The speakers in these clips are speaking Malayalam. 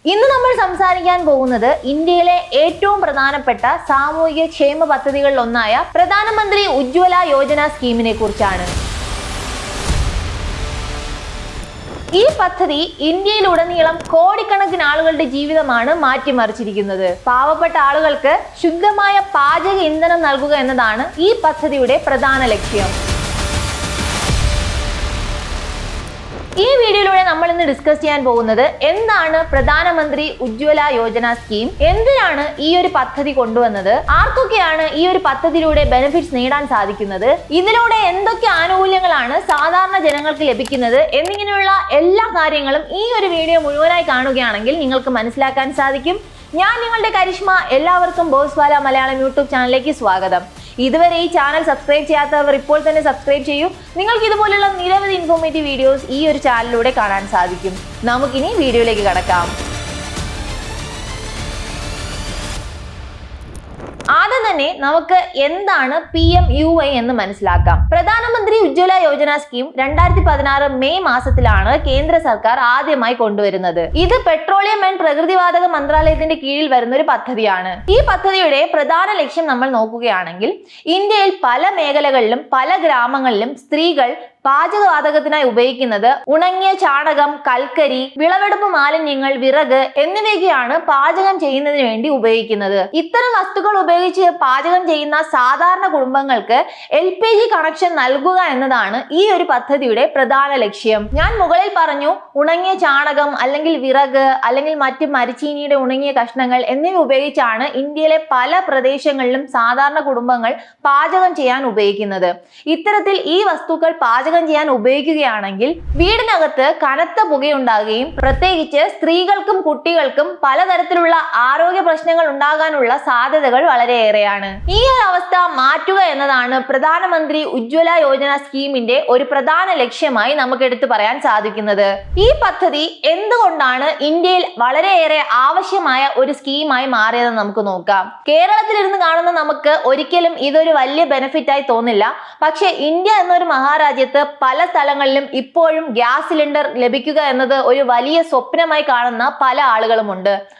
ഇന്ന് നമ്മൾ സംസാരിക്കാൻ പോകുന്നത് ഇന്ത്യയിലെ ഏറ്റവും പ്രധാനപ്പെട്ട സാമൂഹിക ക്ഷേമ പദ്ധതികളിൽ ഒന്നായ പ്രധാനമന്ത്രി ഉജ്ജ്വല യോജന സ്കീമിനെ കുറിച്ചാണ്. ഈ പദ്ധതി ഇന്ത്യയിലുടനീളം കോടിക്കണക്കിന് ആളുകളുടെ ജീവിതമാണ് മാറ്റിമറിച്ചിരിക്കുന്നത്. പാവപ്പെട്ട ആളുകൾക്ക് ശുദ്ധമായ പാചക ഇന്ധനം നൽകുക എന്നതാണ് ഈ പദ്ധതിയുടെ പ്രധാന ലക്ഷ്യം. ഈ വീഡിയോയിലൂടെ നമ്മൾ ഇന്ന് ഡിസ്കസ് ചെയ്യാൻ പോകുന്നത് എന്താണ് പ്രധാനമന്ത്രി ഉജ്ജ്വല യോജന സ്കീം, എന്തിനാണ് ഈ ഒരു പദ്ധതി കൊണ്ടുവന്നത്, ആർക്കൊക്കെയാണ് ഈ ഒരു പദ്ധതിയിലൂടെ ബെനിഫിറ്റ്സ് നേടാൻ സാധിക്കുന്നത്, ഇതിലൂടെ എന്തൊക്കെ ആനുകൂല്യങ്ങളാണ് സാധാരണ ജനങ്ങൾക്ക് ലഭിക്കുന്നത് എന്നിങ്ങനെയുള്ള എല്ലാ കാര്യങ്ങളും ഈ ഒരു വീഡിയോ മുഴുവനായി കാണുകയാണെങ്കിൽ നിങ്ങൾക്ക് മനസ്സിലാക്കാൻ സാധിക്കും. ഞാൻ നിങ്ങളുടെ കരിഷ്മ. എല്ലാവർക്കും ബോസ്വാല മലയാളം യൂട്യൂബ് ചാനലിലേക്ക് സ്വാഗതം. ഇതുവരെ ഈ ചാനൽ സബ്സ്ക്രൈബ് ചെയ്യാത്തവർ ഇപ്പോൾ തന്നെ സബ്സ്ക്രൈബ് ചെയ്യൂ. നിങ്ങൾക്ക് ഇതുപോലുള്ള നിരവധി ഇൻഫോർമേറ്റീവ് വീഡിയോസ് ഈ ഒരു ചാനലിലൂടെ കാണാൻ സാധിക്കും. നമുക്കിനി വീഡിയോയിലേക്ക് കടക്കാം. ആദ്യം തന്നെ നമുക്ക് എന്താണ് PMUY എന്ന് മനസ്സിലാക്കാം. പ്രധാനമന്ത്രി ഉജ്ജ്വല യോജന സ്കീം 2016 മെയ് മാസത്തിലാണ് കേന്ദ്ര സർക്കാർ ആദ്യമായി കൊണ്ടുവരുന്നത്. ഇത് പെട്രോളിയം ആൻഡ് പ്രകൃതിവാതക മന്ത്രാലയത്തിന്റെ കീഴിൽ വരുന്ന ഒരു പദ്ധതിയാണ്. ഈ പദ്ധതിയുടെ പ്രധാന ലക്ഷ്യം നമ്മൾ നോക്കുകയാണെങ്കിൽ ഇന്ത്യയിൽ പല മേഖലകളിലും പല ഗ്രാമങ്ങളിലും സ്ത്രീകൾ പാചകവാതകത്തിനായി ഉപയോഗിക്കുന്നത് ഉണങ്ങിയ ചാണകം, കൽക്കരി, വിളവെടുപ്പ് മാലിന്യങ്ങൾ, വിറക് എന്നിവയൊക്കെയാണ് പാചകം ചെയ്യുന്നതിന് വേണ്ടി ഉപയോഗിക്കുന്നത്. ഇത്തരം വസ്തുക്കൾ ഉപയോഗിച്ച് പാചകം ചെയ്യുന്ന സാധാരണ കുടുംബങ്ങൾക്ക് LPG കണക്ഷൻ നൽകുക എന്നതാണ് ഈ ഒരു പദ്ധതിയുടെ പ്രധാന ലക്ഷ്യം. ഞാൻ മുകളിൽ പറഞ്ഞു, ഉണങ്ങിയ ചാണകം അല്ലെങ്കിൽ വിറക് അല്ലെങ്കിൽ മറ്റ് മരിച്ചീനിയുടെ ഉണങ്ങിയ കഷ്ണങ്ങൾ എന്നിവ ഉപയോഗിച്ചാണ് ഇന്ത്യയിലെ പല പ്രദേശങ്ങളിലും സാധാരണ കുടുംബങ്ങൾ പാചകം ചെയ്യാൻ ഉപയോഗിക്കുന്നത്. ഇത്തരത്തിൽ ഈ വസ്തുക്കൾ പാചകം ചെയ്യാൻ ഉപയോഗിക്കുകയാണെങ്കിൽ വീടിനകത്ത് കനത്ത പുകയുണ്ടാകുകയും പ്രത്യേകിച്ച് സ്ത്രീകൾക്കും കുട്ടികൾക്കും പലതരത്തിലുള്ള ആരോഗ്യ പ്രശ്നങ്ങൾ ഉണ്ടാകാനുള്ള സാധ്യതകൾ വളരെയേറെയാണ്. ഈ ഒരു അവസ്ഥ മാറ്റുക എന്നതാണ് പ്രധാനമന്ത്രി ഉജ്ജ്വല യോജന സ്കീമിന്റെ ഒരു പ്രധാന ലക്ഷ്യമായി നമുക്ക് എടുത്തു പറയാൻ സാധിക്കുന്നത്. ഈ പദ്ധതി എന്തുകൊണ്ടാണ് ഇന്ത്യയിൽ വളരെയേറെ ആവശ്യമായ ഒരു സ്കീമായി മാറിയതെന്ന് നമുക്ക് നോക്കാം. കേരളത്തിലിരുന്ന് കാണുന്ന നമുക്ക് ഒരിക്കലും ഇതൊരു വലിയ ബെനിഫിറ്റ് ആയി തോന്നില്ല. പക്ഷെ ഇന്ത്യ എന്നൊരു മഹാരാജ്യത്ത് പല സ്ഥലങ്ങളിലും ഇപ്പോഴും ഗ്യാസ് സിലിണ്ടർ ലഭിക്കുക എന്നത് ഒരു വലിയ സ്വപ്നമായി കാണുന്ന പല ആളുകളുമുണ്ട്.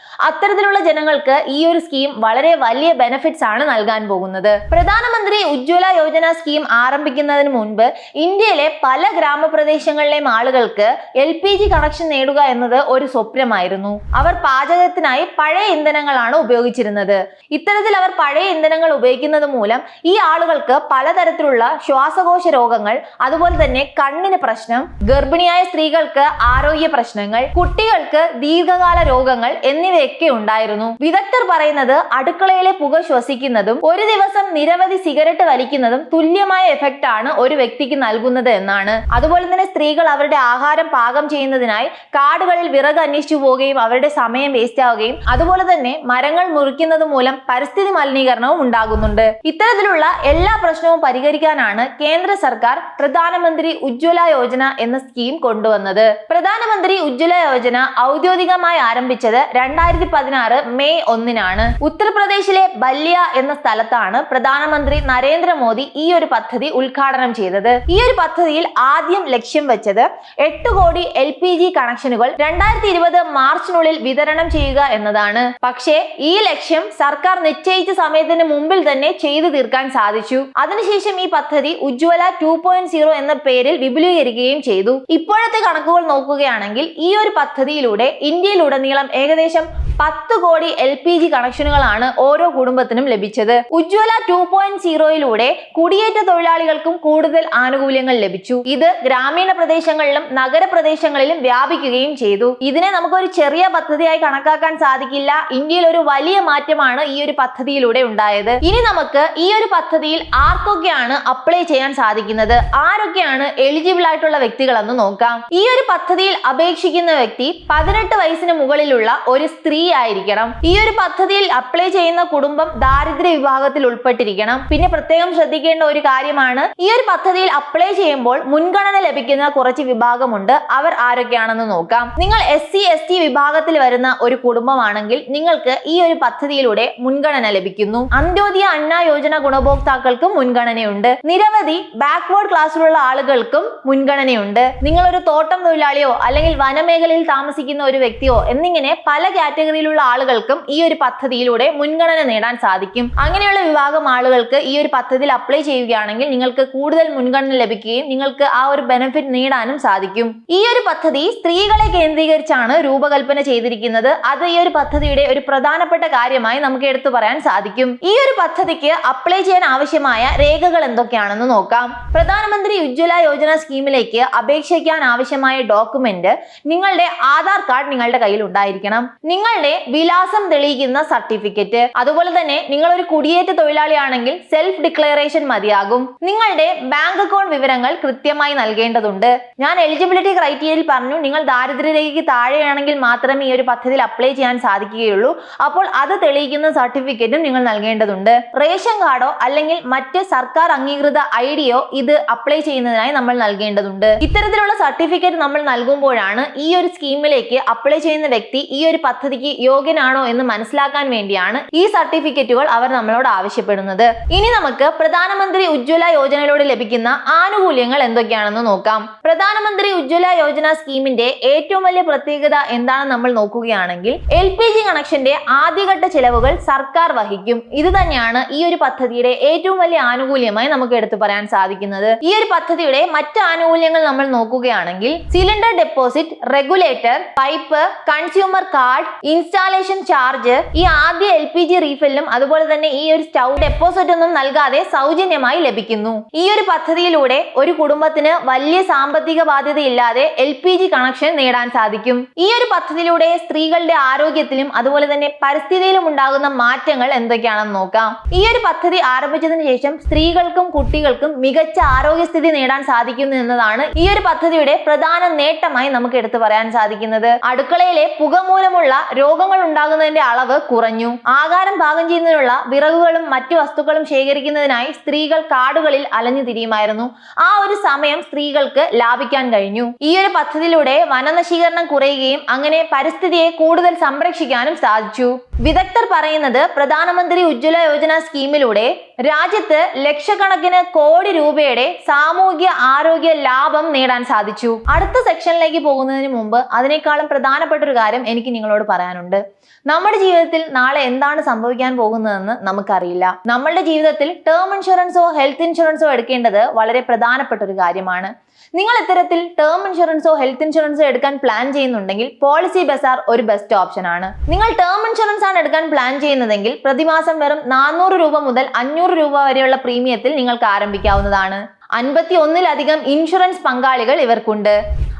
അത്തരത്തിലുള്ള ജനങ്ങൾക്ക് ഈ ഒരു സ്കീം വളരെ വലിയ ബെനിഫിറ്റ്സ് ആണ് നൽകാൻ പോകുന്നത്. പ്രധാനമന്ത്രി ഉജ്ജ്വല യോജന സ്കീം ആരംഭിക്കുന്നതിന് മുൻപ് ഇന്ത്യയിലെ പല ഗ്രാമപ്രദേശങ്ങളിലെയും ആളുകൾക്ക് LPG കണക്ഷൻ നേടുക എന്നത് ഒരു സ്വപ്നമായിരുന്നു. അവർ പാചകത്തിനായി പഴയ ഇന്ധനങ്ങളാണ് ഉപയോഗിച്ചിരുന്നത്. ഇത്തരത്തിൽ അവർ പഴയ ഇന്ധനങ്ങൾ ഉപയോഗിക്കുന്നത് മൂലം ഈ ആളുകൾക്ക് പലതരത്തിലുള്ള ശ്വാസകോശ രോഗങ്ങൾ, അതുപോലെ തന്നെ കണ്ണിന് പ്രശ്നം, ഗർഭിണിയായ സ്ത്രീകൾക്ക് ആരോഗ്യ പ്രശ്നങ്ങൾ, കുട്ടികൾക്ക് ദീർഘകാല രോഗങ്ങൾ എന്നിവയൊക്കെ ഉണ്ടായിരുന്നു. വിദഗ്ധർ പറയുന്നത് അടുക്കളയിലെ പുക ശ്വസിക്കുന്നതും ഒരു ദിവസം നിരവധി സിഗരറ്റ് വലിക്കുന്നതും തുല്യമായ എഫക്റ്റ് ആണ് ഒരു വ്യക്തിക്ക് നൽകുന്നത് എന്നാണ്. അതുപോലെ തന്നെ സ്ത്രീകൾ അവരുടെ ആഹാരം പാകം ചെയ്യുന്നതിനായി കാടുകളിൽ വിറക് അന്വേഷിച്ചു പോവുകയും അവരുടെ സമയം വേസ്റ്റ് ആവുകയും അതുപോലെ തന്നെ മരങ്ങൾ മുറിക്കുന്നത് മൂലം പരിസ്ഥിതി മലിനീകരണവും ഉണ്ടാകുന്നുണ്ട്. ഇത്തരത്തിലുള്ള എല്ലാ പ്രശ്നവും പരിഹരിക്കാനാണ് കേന്ദ്ര സർക്കാർ പ്രധാനമന്ത്രി ഉജ്ജ്വല യോജന എന്ന സ്കീം കൊണ്ടുവന്നത്. പ്രധാനമന്ത്രി ഉജ്ജ്വല യോജന ഔദ്യോഗികമായി ആരംഭിച്ചത് 2016 മെയ് 1 ഉത്തർപ്രദേശിലെ ബല്ലിയ എന്ന സ്ഥലത്താണ് പ്രധാനമന്ത്രി നരേന്ദ്രമോദി ഈ ഒരു പദ്ധതി ഉദ്ഘാടനം ചെയ്തത്. ഈ ഒരു പദ്ധതിയിൽ ആദ്യം ലക്ഷ്യം വെച്ചത് 8 കോടി LPG കണക്ഷനുകൾ 2020 മാർച്ചിനുള്ളിൽ വിതരണം ചെയ്യുക എന്നതാണ്. പക്ഷേ ഈ ലക്ഷ്യം സർക്കാർ നിശ്ചയിച്ച സമയത്തിന് മുമ്പിൽ തന്നെ ചെയ്തു തീർക്കാൻ സാധിച്ചു. അതിനുശേഷം ഈ പദ്ധതി ഉജ്ജ്വല 2.0 എന്ന പേരിൽ വിപുലീകരിക്കുകയും ചെയ്തു. ഇപ്പോഴത്തെ കണക്കുകൾ നോക്കുകയാണെങ്കിൽ ഈ ഒരു പദ്ധതിയിലൂടെ ഇന്ത്യയിലുടനീളം ഏകദേശം 10 കോടി LPG കണക്ഷനുകളാണ് ഓരോ കുടുംബത്തിനും ലഭിച്ചത്. ഉജ്ജ്വല 2.0യിലൂടെ കുടിയേറ്റ തൊഴിലാളികൾക്കും കൂടുതൽ ആനുകൂല്യങ്ങൾ ലഭിച്ചു. ഇത് ഗ്രാമീണ പ്രദേശങ്ങളിലും നഗരപ്രദേശങ്ങളിലും വ്യാപിക്കുകയും ചെയ്തു. ഇതിനെ നമുക്കൊരു ചെറിയ പദ്ധതിയായി കണക്കാക്കാൻ സാധിക്കില്ല. ഇന്ത്യയിൽ ഒരു വലിയ മാറ്റമാണ് ഈ ഒരു പദ്ധതിയിലൂടെ ഉണ്ടായത്. ഇനി നമുക്ക് ഈ ഒരു പദ്ധതിയിൽ ആർക്കൊക്കെയാണ് അപ്ലൈ ചെയ്യാൻ സാധിക്കുന്നത്, ആരൊക്കെയാണ് എലിജിബിൾ ആയിട്ടുള്ള വ്യക്തികൾ എന്ന് നോക്കാം. ഈ ഒരു പദ്ധതിയിൽ അപേക്ഷിക്കുന്ന വ്യക്തി 18 വയസ്സിന് മുകളിലുള്ള ഒരു സ്ത്രീ ആയിരിക്കണം. ഈ ഒരു പദ്ധതിയിൽ അപ്ലൈ ചെയ്യുന്ന കുടുംബം ദാരിദ്ര്യ വിഭാഗത്തിൽ ഉൾപ്പെട്ടിരിക്കണം. പിന്നെ പ്രത്യേകം ശ്രദ്ധിക്കേണ്ട ഒരു കാര്യമാണ്, ഈ ഒരു പദ്ധതിയിൽ അപ്ലൈ ചെയ്യുമ്പോൾ മുൻഗണന ലഭിക്കുന്ന കുറച്ച് വിഭാഗമുണ്ട്. അവർ ആരൊക്കെയാണെന്ന് നോക്കാം. നിങ്ങൾ SC/ST വിഭാഗത്തിൽ വരുന്ന ഒരു കുടുംബമാണെങ്കിൽ നിങ്ങൾക്ക് ഈ ഒരു പദ്ധതിയിലൂടെ മുൻഗണന ലഭിക്കുന്നു. അന്ത്യോദയ അന്ന യോജന ഗുണഭോക്താക്കൾക്കും മുൻഗണനയുണ്ട്. നിരവധി ബാക്ക്വേർഡ് ക്ലാസ്സിലുള്ള ആളുകൾക്കും മുൻഗണനയുണ്ട്. നിങ്ങൾ ഒരു തോട്ടം തൊഴിലാളിയോ അല്ലെങ്കിൽ വനമേഖലയിൽ താമസിക്കുന്ന ഒരു വ്യക്തിയോ എന്നിങ്ങനെ പല കാറ്റഗറിയിലുള്ള ആളുകൾക്കും ഈ ഒരു പദ്ധതിയിലൂടെ മുൻഗണന നേടാൻ സാധിക്കും. അങ്ങനെയുള്ള വിഭാഗം ആളുകൾക്ക് ഈ ഒരു പദ്ധതിയിൽ അപ്ലൈ ചെയ്യുകയാണെങ്കിൽ നിങ്ങൾക്ക് കൂടുതൽ മുൻഗണന ലഭിക്കുകയും നിങ്ങൾക്ക് ആ ഒരു ബെനിഫിറ്റ് നേടാനും സാധിക്കും. ഈ ഒരു പദ്ധതി സ്ത്രീകളെ കേന്ദ്രീകരിച്ചാണ് രൂപകൽപ്പന ചെയ്തിരിക്കുന്നത്. അത് ഈ ഒരു പദ്ധതിയുടെ ഒരു പ്രധാനപ്പെട്ട കാര്യമായി നമുക്ക് എടുത്തു പറയാൻ സാധിക്കും. ഈ ഒരു പദ്ധതിക്ക് അപ്ലൈ ചെയ്യാൻ ആവശ്യമായ രേഖകൾ എന്തൊക്കെയാണെന്ന് നോക്കാം. പ്രധാനമന്ത്രി ഉജ്ജ്വല യോജന സ്കീമിലേക്ക് അപേക്ഷിക്കാൻ ആവശ്യമായ ഡോക്യുമെന്റ് നിങ്ങളുടെ ആധാർ കാർഡ് നിങ്ങളുടെ കയ്യിൽ ഉണ്ടായിരിക്കണം. നിങ്ങളുടെ വിലാസം തെളിയിക്കുന്ന സർട്ടിഫിക്കറ്റ്, അതുപോലെ തന്നെ നിങ്ങൾ ഒരു കുടിയേറ്റ തൊഴിലാളിയാണെങ്കിൽ സെൽഫ് ഡിക്ലറേഷൻ മതിയാകും. നിങ്ങളുടെ ബാങ്ക് അക്കൗണ്ട് വിവരങ്ങൾ കൃത്യമായി നൽകേണ്ടതുണ്ട്. ഞാൻ എലിജിബിലിറ്റി ക്രൈറ്റീരിയയിൽ പറഞ്ഞു, നിങ്ങൾ ദാരിദ്ര്യരേഖയ്ക്ക് താഴെയാണെങ്കിൽ മാത്രമേ ഈ ഒരു പദ്ധതിയിൽ അപ്ലൈ ചെയ്യാൻ സാധിക്കുകയുള്ളൂ. അപ്പോൾ അത് തെളിയിക്കുന്ന സർട്ടിഫിക്കറ്റും നിങ്ങൾ നൽകേണ്ടതുണ്ട്. റേഷൻ കാർഡോ അല്ലെങ്കിൽ മറ്റ് സർക്കാർ അംഗീകൃത ഐഡിയോ ഇത് അപ്ലൈ ചെയ്യുന്നതിനായി നമ്മൾ നൽകേണ്ടതുണ്ട്. ഇത്തരത്തിലുള്ള സർട്ടിഫിക്കറ്റ് നമ്മൾ നൽകുമ്പോഴാണ് ഈ ഒരു സ്കീമിലേക്ക് അപ്ലൈ ചെയ്യുന്ന വ്യക്തി ഈ ഒരു പദ്ധതിക്ക് യോഗ്യനാണോ എന്ന് മനസ്സിലാക്കാൻ വേണ്ടിയാണ് ഈ സർട്ടിഫിക്കറ്റുകൾ അവർ നമ്മളോട് ആവശ്യപ്പെടുന്നത്. ഇനി നമുക്ക് പ്രധാനമന്ത്രി ഉജ്ജ്വല യോജനയിലൂടെ ലഭിക്കുന്ന ആനുകൂല്യങ്ങൾ എന്തൊക്കെയാണെന്ന് നോക്കാം. പ്രധാനമന്ത്രി ഉജ്ജ്വല യോജന സ്കീമിന്റെ ഏറ്റവും വലിയ പ്രത്യേകത എന്താണെന്ന് നമ്മൾ നോക്കുകയാണെങ്കിൽ LPG കണക്ഷന്റെ ആദ്യഘട്ട ചെലവുകൾ സർക്കാർ വഹിക്കും. ഇത് തന്നെയാണ് ഈ ഒരു പദ്ധതിയുടെ ഏറ്റവും വലിയ ആനുകൂല്യമായി നമുക്ക് എടുത്തു പറയാൻ സാധിക്കുന്നത്. ഈ ഒരു പദ്ധതിയുടെ മറ്റ് ആനുകൂല്യങ്ങൾ നമ്മൾ നോക്കുകയാണെങ്കിൽ cylinder deposit, regulator, pipe, consumer card, installation charge, ഈ ആദ്യ LPG റീഫില്ലും അതുപോലെ തന്നെ ഈ ഒരു സ്റ്റൗ ഡെപ്പോസിറ്റ് ഒന്നും നൽകാതെ സൗജന്യമായി ലഭിക്കുന്നു. ഈ ഒരു പദ്ധതിയിലൂടെ ഒരു കുടുംബത്തിന് വലിയ സാമ്പത്തിക ബാധ്യതയില്ലാതെ LPG കണക്ഷൻ നേടാൻ സാധിക്കും. ഈ ഒരു പദ്ധതിയിലൂടെ സ്ത്രീകളുടെ ആരോഗ്യത്തിലും അതുപോലെ തന്നെ പരിസ്ഥിതിയിലും ഉണ്ടാകുന്ന മാറ്റങ്ങൾ എന്തൊക്കെയാണെന്ന് നോക്കാം. ഈ ഒരു പദ്ധതി ആരംഭിച്ചതിന് ശേഷം സ്ത്രീകൾക്കും കുട്ടികൾക്കും മികച്ച ആരോഗ്യസ്ഥിതി നേടാൻ സാധിക്കുന്നു എന്നതാണ് ഈ ഒരു പദ്ധതിയുടെ പ്രധാന നേട്ടമായി നമുക്ക് എടുത്തു പറയാൻ സാധിക്കുന്നത്. അടുക്കളയിലെ പുക മൂലമുള്ള രോഗങ്ങൾ ഉണ്ടാകുന്നതിന്റെ അളവ് കുറഞ്ഞു. ആഹാരം പാകം ചെയ്യുന്നതിനുള്ള വിറകുകളും മറ്റു വസ്തുക്കളും ശേഖരിക്കുന്നതിനായി സ്ത്രീകൾ കാടുകളിൽ അലഞ്ഞു തിരിയുമായിരുന്നു. ആ ഒരു സമയം സ്ത്രീകൾക്ക് ലാഭിക്കാൻ കഴിഞ്ഞു. ഈ ഒരു പദ്ധതിയിലൂടെ വനനശീകരണം കുറയുകയും അങ്ങനെ പരിസ്ഥിതിയെ കൂടുതൽ സംരക്ഷിക്കാനും സാധിച്ചു. വിദഗ്ധർ പറയുന്നത് പ്രധാനമന്ത്രി ഉജ്ജ്വല യോജന സ്കീമിലൂടെ രാജ്യത്ത് ലക്ഷക്കണക്കിന് കോടി രൂപയുടെ സാമൂഹിക ആരോഗ്യ ലാഭം നേടാൻ സാധിച്ചു. അടുത്ത സെക്ഷനിലേക്ക് പോകുന്നതിന് മുമ്പ് അതിനേക്കാളും പ്രധാനപ്പെട്ട ഒരു കാര്യം എനിക്ക് നിങ്ങളോട് പറയാനുണ്ട്. നമ്മുടെ ജീവിതത്തിൽ നാളെ എന്താണ് സംഭവിക്കാൻ പോകുന്നതെന്ന് നമുക്കറിയില്ല. നമ്മളുടെ ജീവിതത്തിൽ ടേം ഇൻഷുറൻസോ ഹെൽത്ത് ഇൻഷുറൻസോ എടുക്കേണ്ടത് വളരെ പ്രധാനപ്പെട്ട ഒരു കാര്യമാണ്. നിങ്ങൾ ഇത്തരത്തിൽ ടേം ഇൻഷുറൻസോ ഹെൽത്ത് ഇൻഷുറൻസോ എടുക്കാൻ പ്ലാൻ ചെയ്യുന്നുണ്ടെങ്കിൽ പോളിസി ബസാർ ഒരു ബെസ്റ്റ് ഓപ്ഷൻ ആണ്. നിങ്ങൾ ടേം ഇൻഷുറൻസ് ആണ് എടുക്കാൻ പ്ലാൻ ചെയ്യുന്നതെങ്കിൽ പ്രതിമാസം വെറും 400 രൂപ മുതൽ 500 രൂപ വരെയുള്ള പ്രീമിയത്തിൽ നിങ്ങൾക്ക് ആരംഭിക്കാവുന്നതാണ്. 51-ലധികം ഇൻഷുറൻസ് പങ്കാളികൾ ഇവർക്കുണ്ട്.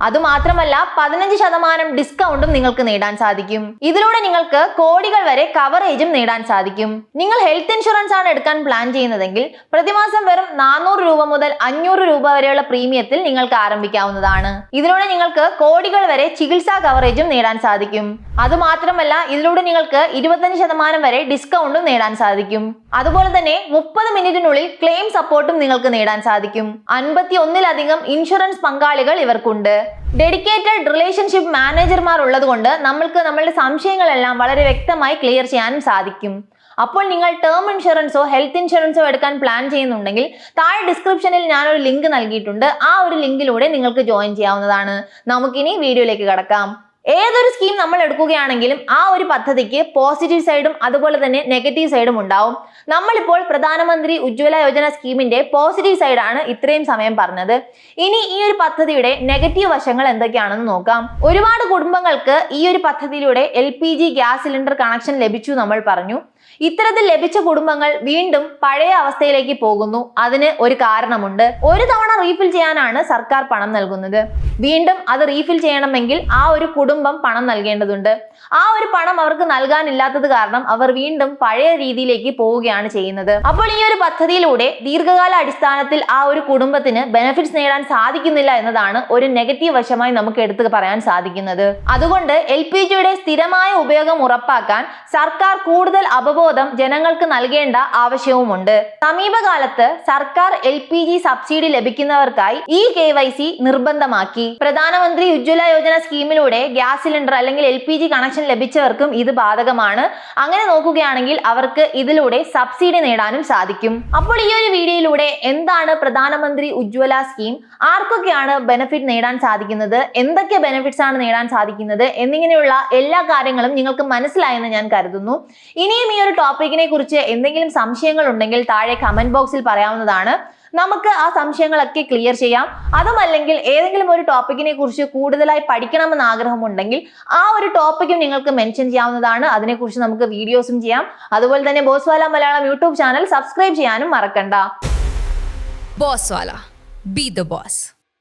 അതുമാത്രമല്ല 15% ഡിസ്കൗണ്ടും നിങ്ങൾക്ക് നേടാൻ സാധിക്കും. ഇതിലൂടെ നിങ്ങൾക്ക് കോടികൾ വരെ കവറേജും നേടാൻ സാധിക്കും. നിങ്ങൾ ഹെൽത്ത് ഇൻഷുറൻസ് ആണ് എടുക്കാൻ പ്ലാൻ ചെയ്യുന്നതെങ്കിൽ പ്രതിമാസം വെറും 400 രൂപ മുതൽ 500 രൂപ വരെയുള്ള പ്രീമിയത്തിൽ നിങ്ങൾക്ക് ആരംഭിക്കാവുന്നതാണ്. ഇതിലൂടെ നിങ്ങൾക്ക് കോടികൾ വരെ ചികിത്സാ കവറേജും നേടാൻ സാധിക്കും. അതുമാത്രമല്ല ഇതിലൂടെ നിങ്ങൾക്ക് 25% വരെ ഡിസ്കൗണ്ടും നേടാൻ സാധിക്കും. അതുപോലെ തന്നെ 30 മിനിറ്റിനുള്ളിൽ ക്ലെയിം സപ്പോർട്ടും നിങ്ങൾക്ക് നേടാൻ സാധിക്കും. 51-ലധികം ഇൻഷുറൻസ് പങ്കാളികൾ ഇവർക്കുണ്ട്. ഡെഡിക്കേറ്റഡ് റിലേഷൻഷിപ്പ് മാനേജർമാർ ഉള്ളതുകൊണ്ട് നമ്മൾക്ക് നമ്മളുടെ സംശയങ്ങളെല്ലാം വളരെ വ്യക്തമായി ക്ലിയർ ചെയ്യാനും സാധിക്കും. അപ്പോൾ നിങ്ങൾ ടേം ഇൻഷുറൻസോ ഹെൽത്ത് ഇൻഷുറൻസോ എടുക്കാൻ പ്ലാൻ ചെയ്യുന്നുണ്ടെങ്കിൽ താഴെ ഡിസ്ക്രിപ്ഷനിൽ ഞാനൊരു ലിങ്ക് നൽകിയിട്ടുണ്ട്. ആ ഒരു ലിങ്കിലൂടെ നിങ്ങൾക്ക് ജോയിൻ ചെയ്യാവുന്നതാണ്. നമുക്കിനി വീഡിയോയിലേക്ക് കടക്കാം. ഏതൊരു സ്കീം നമ്മൾ എടുക്കുകയാണെങ്കിലും ആ ഒരു പദ്ധതിക്ക് പോസിറ്റീവ് സൈഡും അതുപോലെ തന്നെ നെഗറ്റീവ് സൈഡും ഉണ്ടാവും. നമ്മളിപ്പോൾ പ്രധാനമന്ത്രി ഉജ്ജ്വല യോജന സ്കീമിന്റെ പോസിറ്റീവ് സൈഡാണ് ഇത്രയും സമയം പറഞ്ഞത്. ഇനി ഈ ഒരു പദ്ധതിയുടെ നെഗറ്റീവ് വശങ്ങൾ എന്തൊക്കെയാണെന്ന് നോക്കാം. ഒരുപാട് കുടുംബങ്ങൾക്ക് ഈ ഒരു പദ്ധതിയിലൂടെ LPG ഗ്യാസ് സിലിണ്ടർ കണക്ഷൻ ലഭിച്ചു നമ്മൾ പറഞ്ഞു. ഇത്തരത്തിൽ ലഭിച്ച കുടുംബങ്ങൾ വീണ്ടും പഴയ അവസ്ഥയിലേക്ക് പോകുന്നു. അതിന് ഒരു കാരണമുണ്ട്. ഒരു തവണ റീഫിൽ ചെയ്യാനാണ് സർക്കാർ പണം നൽകുന്നത്. വീണ്ടും അത് റീഫിൽ ചെയ്യണമെങ്കിൽ ആ ഒരു കുടുംബം പണം നൽകേണ്ടതുണ്ട്. ആ ഒരു പണം അവർക്ക് നൽകാനില്ലാത്തത് കാരണം അവർ വീണ്ടും പഴയ രീതിയിലേക്ക് പോവുകയാണ് ചെയ്യുന്നത്. അപ്പോൾ ഈ ഒരു പദ്ധതിയിലൂടെ ദീർഘകാല അടിസ്ഥാനത്തിൽ ആ ഒരു കുടുംബത്തിന് ബെനിഫിറ്റ്സ് നേടാൻ സാധിക്കുന്നില്ല എന്നതാണ് ഒരു നെഗറ്റീവ് വശമായി നമുക്ക് എടുത്തു പറയാൻ സാധിക്കുന്നത്. അതുകൊണ്ട് LPGയുടെ സ്ഥിരമായ ഉപയോഗം ഉറപ്പാക്കാൻ സർക്കാർ കൂടുതൽ അവബോധം ജനങ്ങൾക്ക് നൽകേണ്ട ആവശ്യവുമുണ്ട്. സമീപകാലത്ത് സർക്കാർ LPG സബ്സിഡി ലഭിക്കുന്നവർക്കായി ഈ KYC നിർബന്ധമാക്കി. പ്രധാനമന്ത്രി ഉജ്ജ്വല യോജന സ്കീമിലൂടെ ഗ്യാസ് സിലിണ്ടർ അല്ലെങ്കിൽ LPG കണക്ഷൻ ലഭിച്ചവർക്കും ഇത് ബാധകമാണ്. അങ്ങനെ നോക്കുകയാണെങ്കിൽ അവർക്ക് ഇതിലൂടെ സബ്സിഡി നേടാനും സാധിക്കും. അപ്പോൾ ഈ ഒരു വീഡിയോയിലൂടെ എന്താണ് പ്രധാനമന്ത്രി ഉജ്ജ്വല സ്കീം, ആർക്കൊക്കെയാണ് ബെനിഫിറ്റ് നേടാൻ സാധിക്കുന്നത്, എന്തൊക്കെ ബെനിഫിറ്റ്സ് ആണ് നേടാൻ സാധിക്കുന്നത് എന്നിങ്ങനെയുള്ള എല്ലാ കാര്യങ്ങളും നിങ്ങൾക്ക് മനസ്സിലായെന്ന് ഞാൻ കരുതുന്നു. ഇനിയും ഈ ഒരു ടോപ്പിക്കിനെ കുറിച്ച് എന്തെങ്കിലും സംശയങ്ങൾ ഉണ്ടെങ്കിൽ താഴെ കമന്റ് ബോക്സിൽ പറയാവുന്നതാണ്. നമുക്ക് ആ സംശയങ്ങളൊക്കെ ക്ലിയർ ചെയ്യാം. അതുമല്ലെങ്കിൽ ഏതെങ്കിലും ഒരു ടോപ്പിക്കിനെ കുറിച്ച് കൂടുതലായി പഠിക്കണമെന്ന് ആഗ്രഹമുണ്ടെങ്കിൽ ആ ഒരു ടോപ്പിക്കും നിങ്ങൾക്ക് മെൻഷൻ ചെയ്യാവുന്നതാണ്. അതിനെക്കുറിച്ച് നമുക്ക് വീഡിയോസും ചെയ്യാം. അതുപോലെ തന്നെ ബോസ്വാല മലയാളം യൂട്യൂബ് ചാനൽ സബ്സ്ക്രൈബ് ചെയ്യാനും മറക്കണ്ട. ബോസ്വാല, ബി ദ ബോസ്.